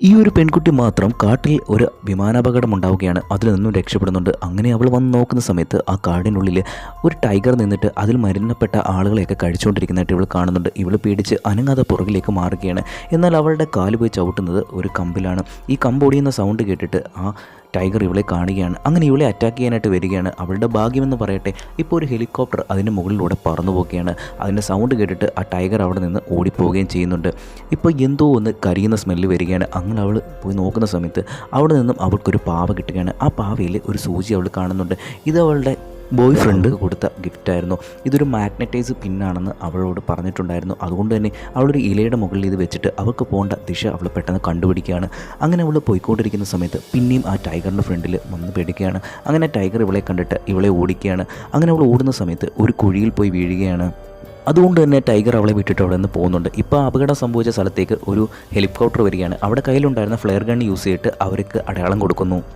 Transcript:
ഈ ഒരു പെൺകുട്ടി മാത്രം കാട്ടിൽ ഒരു വിമാനാപകടം ഉണ്ടാവുകയാണ്. അതിൽ നിന്നും രക്ഷപ്പെടുന്നുണ്ട്. അങ്ങനെ അവൾ വന്ന് നോക്കുന്ന സമയത്ത് ആ കാടിനുള്ളിൽ ഒരു ടൈഗർ നിന്നിട്ട് അതിൽ മരണപ്പെട്ട ആളുകളെയൊക്കെ കഴിച്ചുകൊണ്ടിരിക്കുന്നതായിട്ട് ഇവൾ കാണുന്നുണ്ട്. ഇവൾ പേടിച്ച് അനങ്ങാതെ പുറകിലേക്ക് മാറുകയാണ്. എന്നാൽ അവളുടെ കാല് പോയി ചവിട്ടുന്നത് ഒരു കമ്പിലാണ്. ഈ കമ്പ് ഒടിയുന്ന സൗണ്ട് കേട്ടിട്ട് ആ ടൈഗർ ഇവളെ കാണുകയാണ്. അങ്ങനെ ഇവളെ അറ്റാക്ക് ചെയ്യാനായിട്ട് വരികയാണ്. അവളുടെ ഭാഗ്യമെന്ന് പറയട്ടെ, ഇപ്പോൾ ഒരു ഹെലികോപ്റ്റർ അതിൻ്റെ മുകളിലൂടെ പറന്നു പോവുകയാണ്. അതിൻ്റെ സൗണ്ട് കേട്ടിട്ട് ആ ടൈഗർ അവിടെ നിന്ന് ഓടിപ്പോവുകയും ചെയ്യുന്നുണ്ട്. ഇപ്പോൾ എന്തോ ഒന്ന് കരിയുന്ന സ്മെല്ല് വരികയാണ്. അങ്ങനെ അവൾ പോയി നോക്കുന്ന സമയത്ത് അവിടെ നിന്നും അവൾക്കൊരു പാവ കിട്ടുകയാണ്. ആ പാവയിൽ ഒരു സൂചി അവൾ കാണുന്നുണ്ട്. ഇത് അവളുടെ ബോയ് ഫ്രണ്ട് കൊടുത്ത ഗിഫ്റ്റായിരുന്നു. ഇതൊരു മാഗ്നറ്റൈസ് പിന്നാണെന്ന് അവളോട് പറഞ്ഞിട്ടുണ്ടായിരുന്നു. അതുകൊണ്ട് തന്നെ അവളൊരു ഇലയുടെ മുകളിൽ ഇത് വെച്ചിട്ട് അവൾക്ക് പോകേണ്ട ദിശ അവൾ പെട്ടെന്ന് കണ്ടുപിടിക്കുകയാണ്. അങ്ങനെ അവൾ പോയിക്കൊണ്ടിരിക്കുന്ന സമയത്ത് പിന്നെയും ആ ടൈഗറിൻ്റെ ഫ്രണ്ടിൽ വന്ന് പേടിക്കുകയാണ്. അങ്ങനെ ടൈഗർ ഇവളെ കണ്ടിട്ട് ഇവളെ ഓടിക്കുകയാണ്. അങ്ങനെ അവൾ ഓടുന്ന സമയത്ത് ഒരു കുഴിയിൽ പോയി വീഴുകയാണ്. അതുകൊണ്ട് തന്നെ ടൈഗർ അവളെ വിട്ടിട്ട് അവിടെ നിന്ന് പോകുന്നുണ്ട്. ഇപ്പോൾ അപകടം സംഭവിച്ച സ്ഥലത്തേക്ക് ഒരു ഹെലികോപ്റ്റർ വരികയാണ്. അവിടെ കയ്യിലുണ്ടായിരുന്ന ഫ്ലെയർ ഗൺ യൂസ് ചെയ്തിട്ട് അവർക്ക് അടയാളം കൊടുക്കുന്നു.